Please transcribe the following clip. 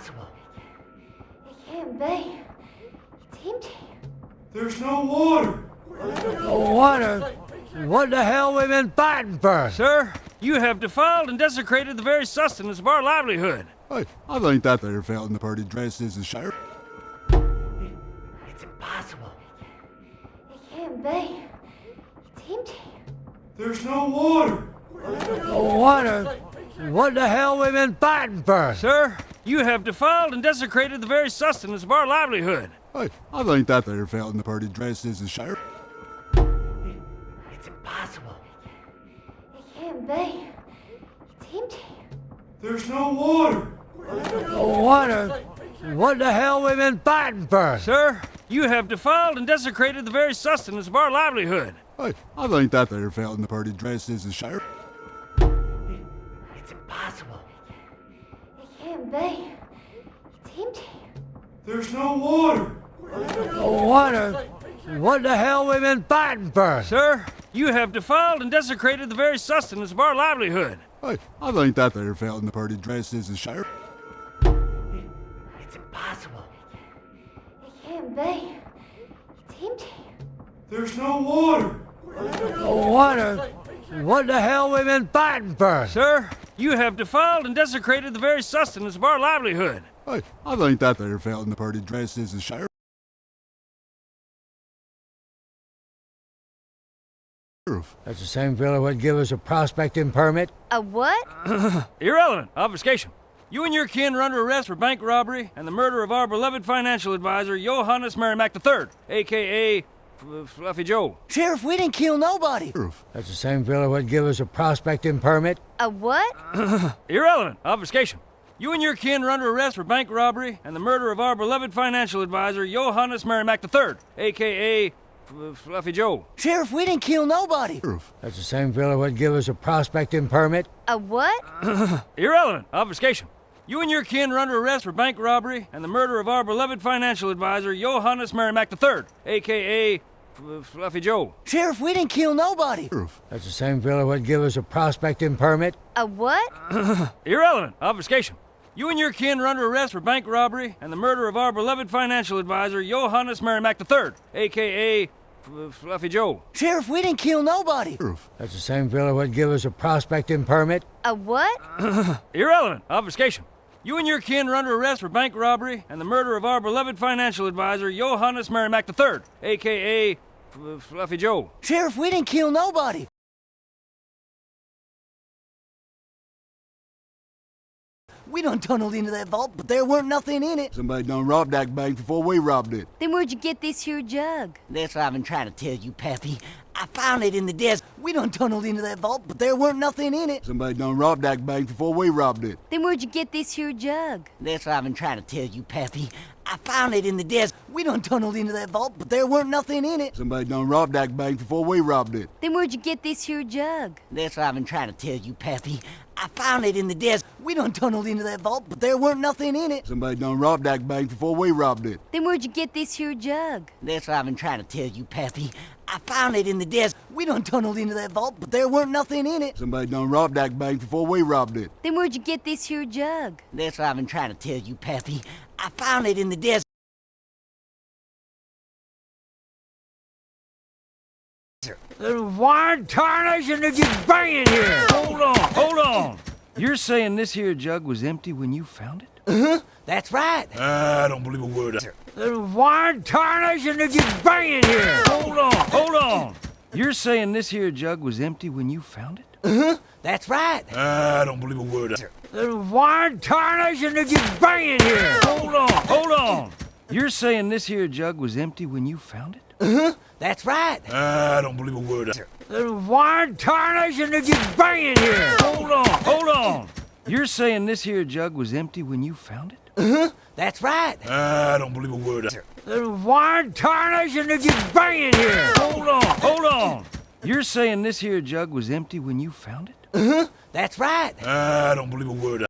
impossible. It can't be. It's empty. There's no water. Water? What the hell we been fighting for? Sir, you have defiled and desecrated the very sustenance of our livelihood. Hey, I think that there fella in the party dressed as the sheriff. It's impossible. It can't be. It's empty. There's no water. Water? What the hell we been fighting for? Sir, you have defiled and desecrated the very sustenance of our livelihood. Hey, I think that there fella in the party dressed as the sheriff. It's impossible. It can't be. It's empty. There's no water. Water? What the hell we been fighting for? Sir, you have defiled and desecrated the very sustenance of our livelihood. Hey, I think that there fella in the party dressed as the sheriff. It's impossible. It can't be. It's empty. There's no water. Water? What the hell we been fighting for? Sir, you have defiled and desecrated the very sustenance of our livelihood. Hey, I think that there fella in the party dressed as the sheriff. It's impossible. It can't be. It's empty. There's no water. Water? What the hell we been fighting for? Sir, you have defiled and desecrated the very sustenance of our livelihood. Hey, I think that there fella in the party dressed as the sheriff. That's the same fella what give us a prospecting permit? A what? Irrelevant. Obfuscation. You and your kin are under arrest for bank robbery and the murder of our beloved financial advisor, Johannes Merrimack III, a.k.a. Fluffy Joe. Sheriff, we didn't kill nobody. That's the same fella what give us a prospecting permit? A what? Irrelevant. Obfuscation. You and your kin are under arrest for bank robbery and the murder of our beloved financial advisor, Johannes Merrimack III, a.k.a. Fluffy Joe. Sheriff, we didn't kill nobody. That's the same fella what give us a prospecting permit? A what? Irrelevant. Obfuscation. You and your kin are under arrest for bank robbery and the murder of our beloved financial advisor, Johannes Merrimack III, a.k.a. Fluffy Joe. Sheriff, we didn't kill nobody. That's the same fella what give us a prospecting permit? A what? Irrelevant. Obfuscation. You and your kin are under arrest for bank robbery and the murder of our beloved financial advisor, Johannes Merrimack III, a.k.a. Fluffy Joe. Sheriff, we didn't kill nobody. That's the same fella what give us a prospecting permit? A what? Irrelevant. Obfuscation. You and your kin are under arrest for bank robbery and the murder of our beloved financial advisor, Johannes Merrimack III, a.k.a. Fluffy Joe. Sheriff, we didn't kill nobody. We done tunneled into that vault, but there weren't nothing in it. Somebody done robbed that bank before we robbed it. Then where'd you get this here jug? That's what I've been trying to tell you, Pappy. I found it in the desk. We done tunneled into that vault, but there weren't nothing in it. Somebody done robbed that bank before we robbed it. Then where'd you get this here jug? That's what I've been trying to tell you, Pappy. I found it in the desk. We done tunneled into that vault, but there weren't nothing in it. Somebody done robbed that bank before we robbed it. Then where'd you get this here jug? That's what I've been trying to tell you, Pappy. I found it in the desk. We done tunneled into that vault, but there weren't nothing in it. Somebody done robbed that bank before we robbed it. Then where'd you get this here jug? That's what I've been trying to tell you, Pappy. I found it in the desk. We done tunneled into that vault, but there weren't nothing in it. Somebody done robbed that bank before we robbed it. Then where'd you get this here jug? That's what I've been trying to tell you, Pappy. I found it in the desk. Why in tarnation did you bring it here? Hold on. You're saying this here jug was empty when you found it? That's right. I don't believe a word of it. Why in tarnation did you bring it here? Hold on. You're saying this here jug was empty when you found it? That's right. I don't believe a word of it. Why in tarnation did you bring it here? Hold on. You're saying this here jug was empty when you found it? That's right. I don't believe a word of it. Why in tarnation did you bring it here? Hold on. You're saying this here jug was empty when you found it? That's right. I don't believe a word of it. Why in tarnation did you bring it here? Hold on. You're saying this here jug was empty when you found it? That's right. I don't believe a word of it.